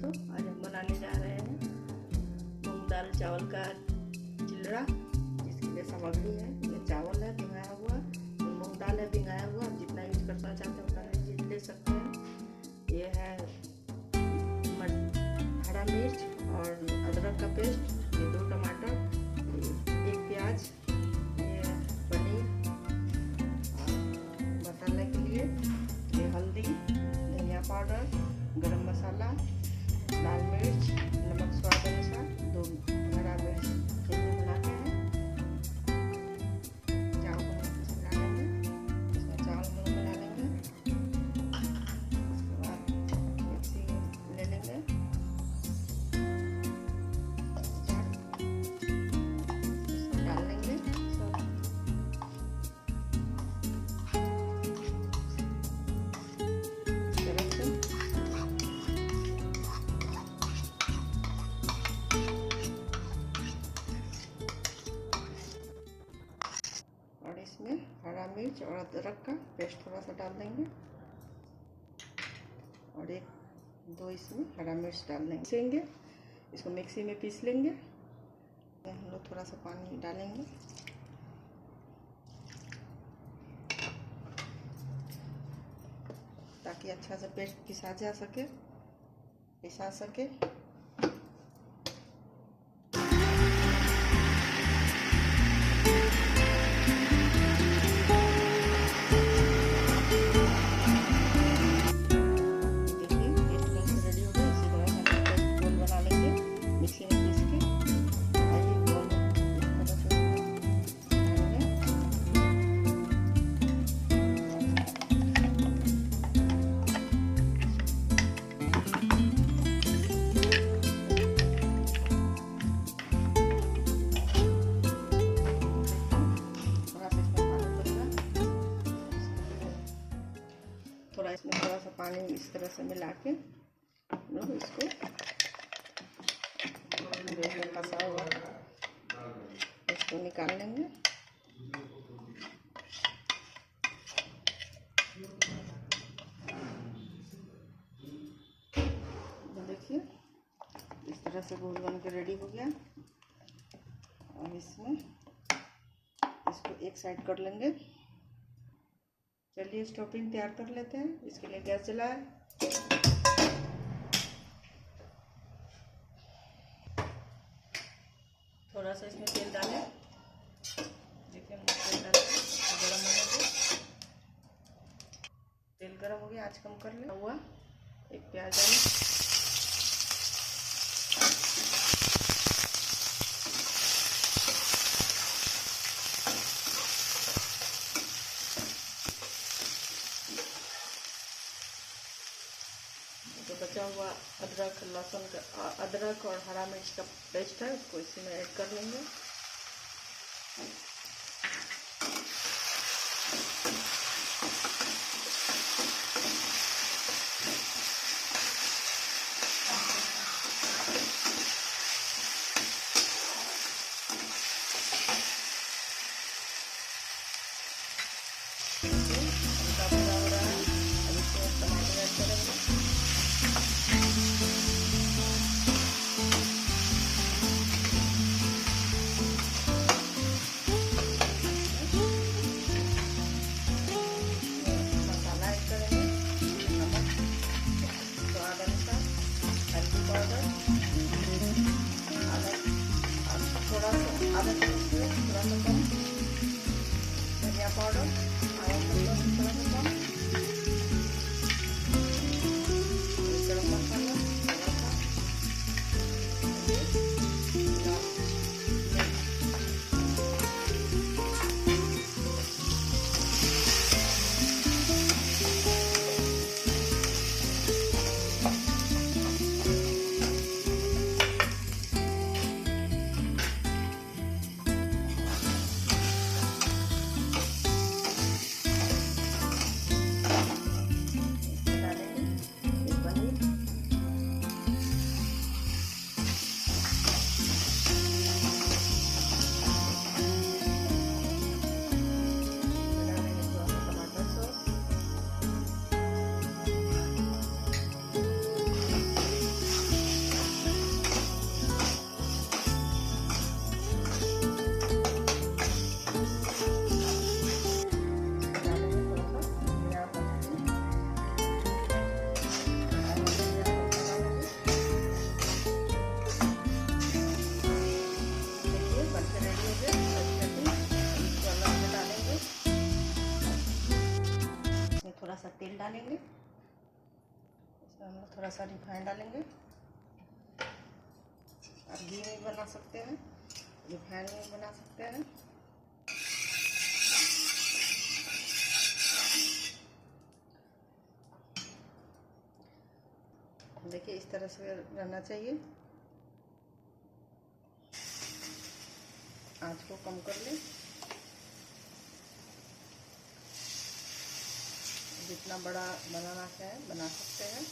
आज हम बनाने जा रहे हैं मूंग दाल चावल का चिल्ला। जिसके लिए सामग्री है, ये चावल है भिंगाया हुआ, ये मूंग दाल है भिंगाया हुआ। आप जितना यूज करना चाहते हैं उतना ले सकते हैं। ये है हरा मिर्च और अदरक का पेस्ट, ये 2 टमाटर, 1 प्याज, ये पनीर, मसाले के लिए ये हल्दी, धनिया पाउडर, गरम मसाला, लाल मिर्च, नमक स्वाद अनुसार, 2 हरा मिर्च मिलाते हैं। चावल मिला लेंगे, इसमें चावल मिला लेंगे। उसके बाद मिक्सी ले लेंगे, इसमें डाल लेंगे सब। और इसमें हरा मिर्च और अदरक का पेस्ट थोड़ा सा डाल देंगे और 1-2 इसमें हरा मिर्च डाल देंगे। इसको मिक्सी में पीस लेंगे। हम लोग थोड़ा सा पानी डालेंगे ताकि अच्छा से पेस्ट पिसा सके। इसमें थोड़ा सा पानी इस तरह से मिला के लोग इसको फंसा हुआ इसको निकाल लेंगे। देखिए इस तरह से गोल बन के रेडी हो गया। और इसमें इसको एक साइड कर लेंगे। चलिए स्टफिंग तैयार कर लेते हैं। इसके लिए गैस जलाएं। थोड़ा सा इसमें तेल डालें। देखिए हमने तेल डाला, गरम होने दो। तेल गरम हो गया, आँच कम कर ले हुआ। 1 प्याज डालें, जो बचा हुआ अदरक और हरा मिर्च का पेस्ट है उसको इसी में ऐड कर लेंगे। हम लोग थोड़ा सा रिफाइंड डालेंगे। आप घी में बना सकते हैं, रिफाइंड में बना सकते हैं। देखिए इस तरह से रहना चाहिए। आंच को कम कर लें। जितना बड़ा बनाना चाहे बना सकते हैं।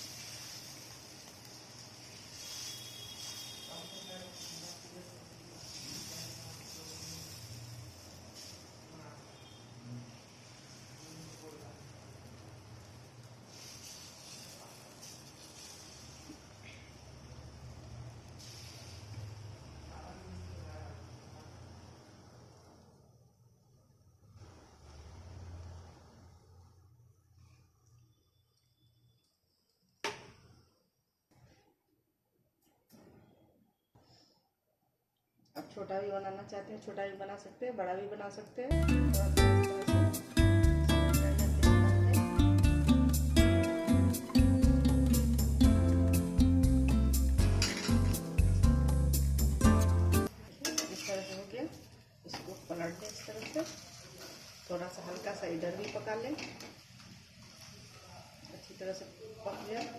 आप छोटा भी बनाना चाहते हैं छोटा भी बना सकते हैं, बड़ा भी बना सकते हैं। थोड़ा सा इस तरह से हो गया। इसको पलट दें इस तरह से। थोड़ा सा हल्का सा इधर भी पका लें, अच्छी तरह से पक जाए।